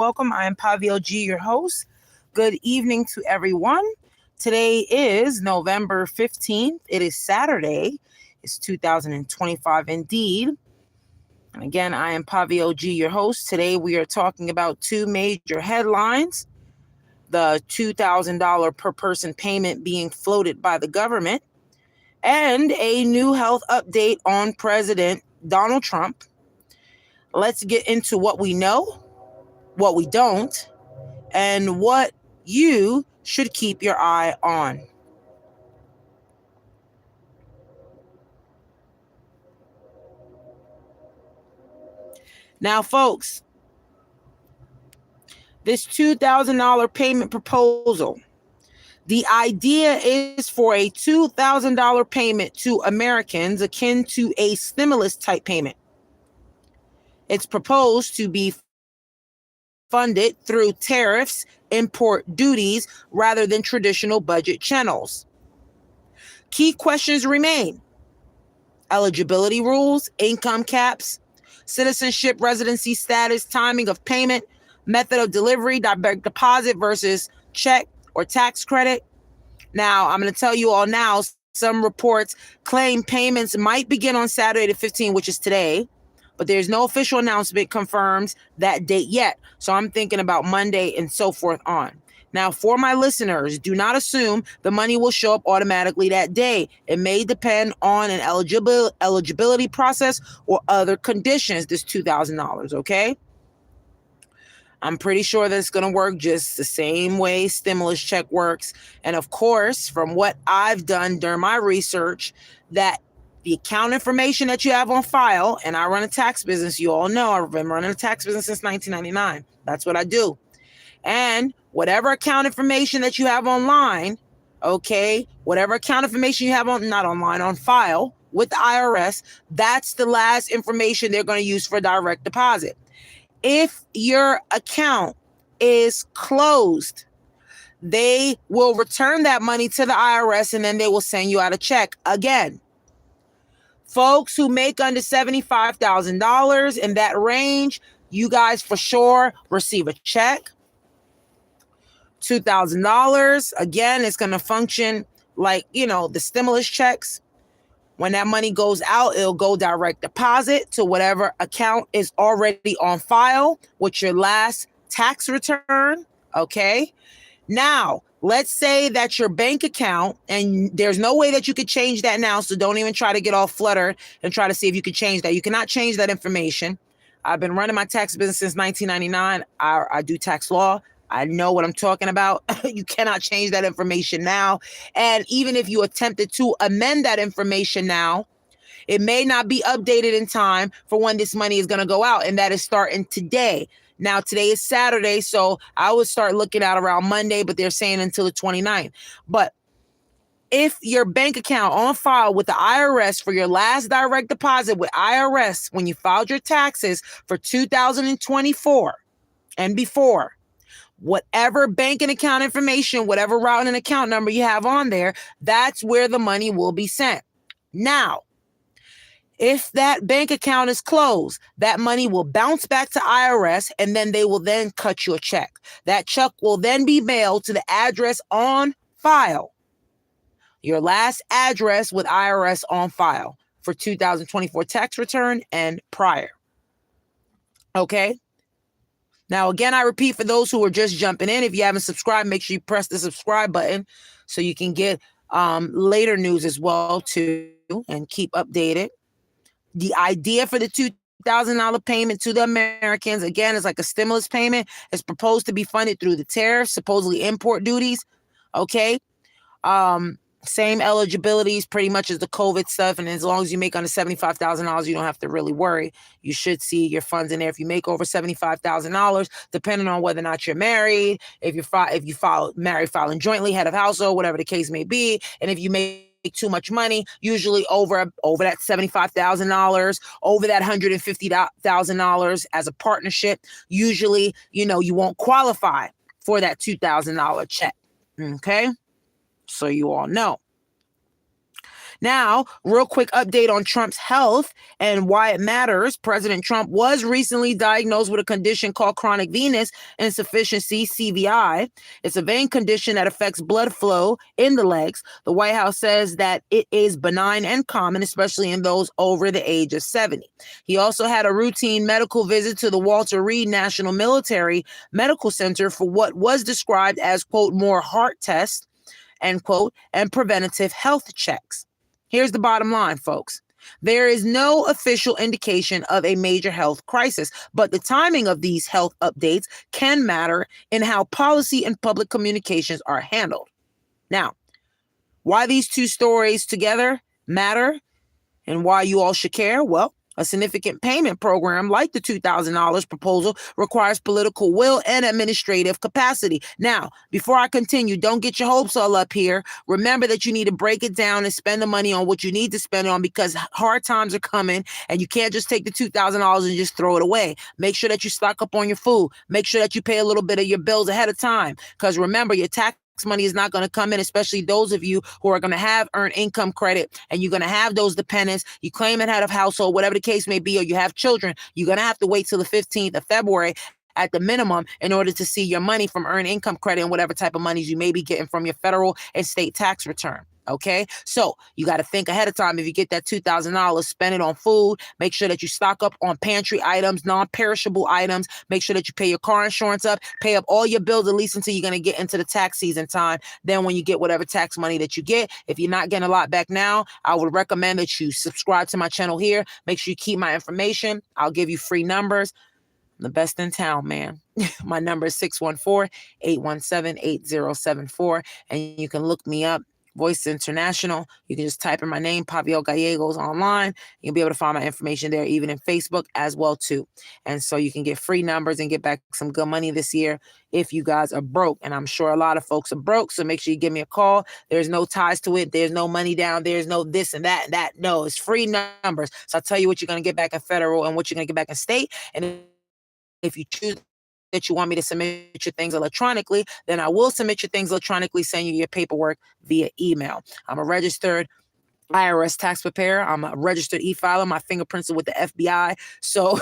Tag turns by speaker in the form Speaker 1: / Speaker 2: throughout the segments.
Speaker 1: welcome. I am Pavio G, your host. Good evening to everyone. Today is November 15th. It is Saturday. It's 2025 indeed. And again, I am Pavio G, your host. Today we are talking about two major headlines. The $2,000 per person payment being floated by the government, and a new health update on President Donald Trump. Let's get into what we know, what we don't, and what you should keep your eye on. Now, folks, this $2,000 payment proposal, the idea is for a $2,000 payment to Americans akin to a stimulus type payment. It's proposed to be funded through tariffs, import duties, rather than traditional budget channels. Key questions remain: eligibility rules, income caps, citizenship, residency status, timing of payment, method of delivery, direct deposit versus check or tax credit. Now, I'm going to tell you all now, some reports claim payments might begin on Saturday the 15th, which is today, but there's no official announcement confirms that date yet. So I'm thinking about Monday and so forth on. Now, for my listeners, do not assume the money will show up automatically that day. It may depend on an eligibility process or other conditions, this $2,000, okay? I'm pretty sure that it's going to work just the same way stimulus check works. And of course, from what I've done during my research, that the account information that you have on file, and I run a tax business, you all know I've been running a tax business since 1999. That's what I do. And whatever account information that you have online, okay, whatever account information you have on file with the IRS, that's the last information they're going to use for direct deposit. If your account is closed, they will return that money to the IRS and then they will send you out a check again. Folks who make under $75,000 in that range, you guys for sure receive a check. $2,000, again, it's going to function like, the stimulus checks. When that money goes out, it'll go direct deposit to whatever account is already on file with your last tax return, okay? Now, let's say that your bank account, and there's no way that you could change that now, so don't even try to get all fluttered and try to see if you could change that. You cannot change that information. I've been running my tax business since 1999. I do tax law. I know what I'm talking about. You cannot change that information now. And even if you attempted to amend that information now, it may not be updated in time for when this money is going to go out. And that is starting today. Now, today is Saturday, so I would start looking at around Monday, but they're saying until the 29th. But if your bank account on file with the IRS for your last direct deposit with IRS, when you filed your taxes for 2024 and before, whatever banking account information, whatever routing and account number you have on there, that's where the money will be sent. Now, if that bank account is closed, that money will bounce back to IRS and then they will then cut you a check. That check will then be mailed to the address on file. Your last address with IRS on file for 2024 tax return and prior. Okay? Now, again, I repeat for those who are just jumping in, if you haven't subscribed, make sure you press the subscribe button so you can get later news as well too and keep updated. The idea for the $2,000 payment to the Americans, again, is like a stimulus payment. It's proposed to be funded through the tariffs, supposedly import duties. Okay. Same eligibilities pretty much as the COVID stuff. And as long as you make under $75,000, you don't have to really worry. You should see your funds in there. If you make over $75,000, depending on whether or not you're married, if you file married, filing jointly, head of household, whatever the case may be. And if you make too much money, usually over that $75,000, over that $150,000 as a partnership, usually, you won't qualify for that $2,000 check. Okay. So you all know. Now, real quick update on Trump's health and why it matters. President Trump was recently diagnosed with a condition called chronic venous insufficiency, CVI. It's a vein condition that affects blood flow in the legs. The White House says that it is benign and common, especially in those over the age of 70. He also had a routine medical visit to the Walter Reed National Military Medical Center for what was described as, quote, more heart tests, end quote, and preventative health checks. Here's the bottom line, folks. There is no official indication of a major health crisis, but the timing of these health updates can matter in how policy and public communications are handled. Now, why these two stories together matter and why you all should care? Well, a significant payment program like the $2,000 proposal requires political will and administrative capacity. Now, before I continue, don't get your hopes all up here. Remember that you need to break it down and spend the money on what you need to spend on, because hard times are coming and you can't just take the $2,000 and just throw it away. Make sure that you stock up on your food. Make sure that you pay a little bit of your bills ahead of time, because remember, your tax money is not going to come in, especially those of you who are going to have earned income credit and you're going to have those dependents. You claim it head of household, whatever the case may be, or you have children. You're going to have to wait till the 15th of February at the minimum in order to see your money from earned income credit and whatever type of monies you may be getting from your federal and state tax return. Okay, so you got to think ahead of time. If you get that $2,000, spend it on food. Make sure that you stock up on pantry items, non-perishable items. Make sure that you pay your car insurance up, pay up all your bills at least until you're going to get into the tax season time. Then when you get whatever tax money that you get, if you're not getting a lot back now, I would recommend that you subscribe to my channel here. Make sure you keep my information. I'll give you free numbers. I'm the best in town, man. My number is 614-817-8074, and you can look me up. Voice International. You can just type in my name, Paviel Gallegos, online. You'll be able to find my information there, even in Facebook as well too. And so you can get free numbers and get back some good money this year if you guys are broke. And I'm sure a lot of folks are broke, so make sure you give me a call. There's no ties to it. There's no money down. There's no this and that and that. No, it's free numbers. So I'll tell you what you're going to get back in federal and what you're going to get back in state. And if you choose that you want me to submit your things electronically, then I will submit your things electronically, send you your paperwork via email. I'm a registered IRS tax preparer. I'm a registered e-filer. My fingerprints are with the FBI. So,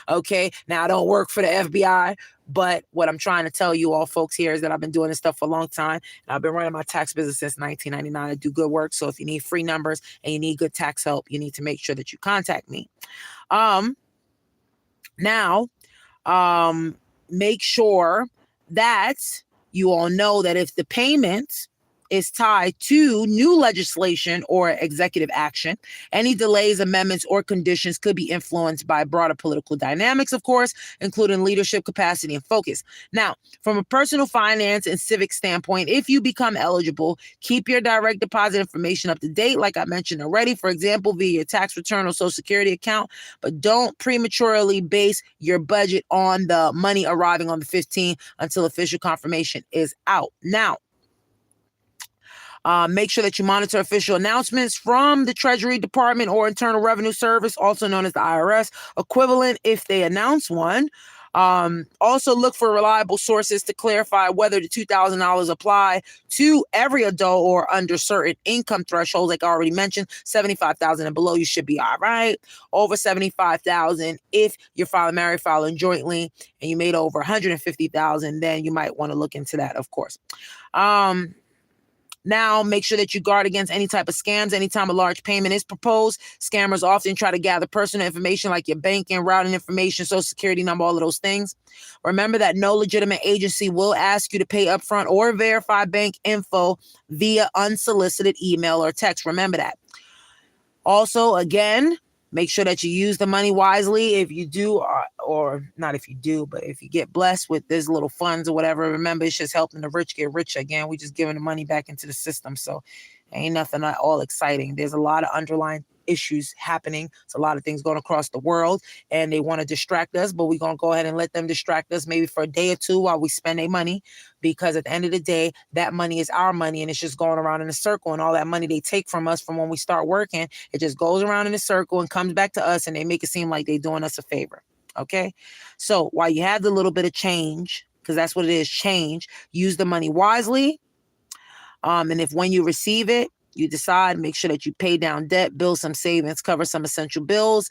Speaker 1: okay, now I don't work for the FBI, but what I'm trying to tell you all folks here is that I've been doing this stuff for a long time. And I've been running my tax business since 1999. I do good work. So if you need free numbers and you need good tax help, you need to make sure that you contact me. Now, make sure that you all know that if the payment is tied to new legislation or executive action, any delays, amendments, or conditions could be influenced by broader political dynamics, of course, including leadership capacity and focus. Now, from a personal finance and civic standpoint, if you become eligible, keep your direct deposit information up to date, like I mentioned already, for example, via your tax return or Social Security account, but don't prematurely base your budget on the money arriving on the 15th until official confirmation is out. Now, make sure that you monitor official announcements from the Treasury Department or Internal Revenue Service, also known as the IRS, equivalent if they announce one. Also look for reliable sources to clarify whether the $2,000 apply to every adult or under certain income thresholds. Like I already mentioned, $75,000 and below, you should be all right. Over $75,000, if you're filing jointly and you made over $150,000, then you might want to look into that, of course. Now, make sure that you guard against any type of scams. Anytime a large payment is proposed, scammers often try to gather personal information like your banking, routing information, Social Security number, all of those things. Remember that no legitimate agency will ask you to pay upfront or verify bank info via unsolicited email or text. Remember that. Also, again, make sure that you use the money wisely. If you do, or not if you do, but if you get blessed with this little funds or whatever, remember, it's just helping the rich get richer. Again, we just giving the money back into the system. So ain't nothing at all exciting. There's a lot of underlying issues happening. It's a lot of things going across the world and they want to distract us, but we're going to go ahead and let them distract us maybe for a day or two while we spend their money, because at the end of the day, that money is our money and it's just going around in a circle, and all that money they take from us from when we start working, it just goes around in a circle and comes back to us, and they make it seem like they're doing us a favor. Okay. So while you have the little bit of change, because that's what it is, change, use the money wisely. And if when you receive it, You decide, make sure that you pay down debt, build some savings, cover some essential bills,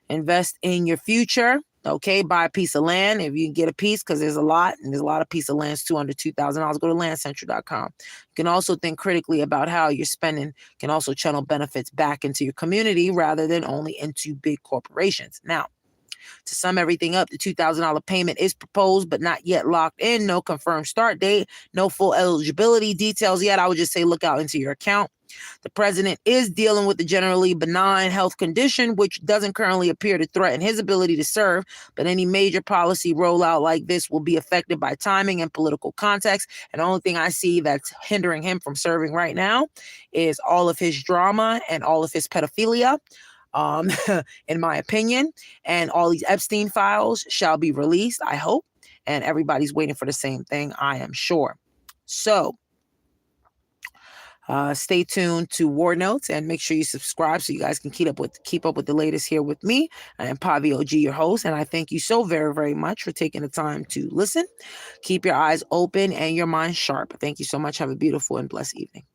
Speaker 1: invest in your future. Okay, buy a piece of land if you can get a piece, because there's a lot, and there's a lot of piece of lands too under $2,000. Go to landcentral.com. You can also think critically about how you're spending, can also channel benefits back into your community rather than only into big corporations. Now, to sum everything up, the $2,000 payment is proposed but not yet locked in. No confirmed start date, no full eligibility details yet. I would just say look out into your account. The president is dealing with a generally benign health condition, which doesn't currently appear to threaten his ability to serve, but any major policy rollout like this will be affected by timing and political context. And the only thing I see that's hindering him from serving right now is all of his drama and all of his pedophilia. In my opinion, and all these Epstein files shall be released, I hope, and everybody's waiting for the same thing, I am sure. So stay tuned to War Notes and make sure you subscribe so you guys can keep up with the latest here with me. I am Pavi OG, your host, and I thank you so very, very much for taking the time to listen. Keep your eyes open and your mind sharp. Thank you so much. Have a beautiful and blessed evening.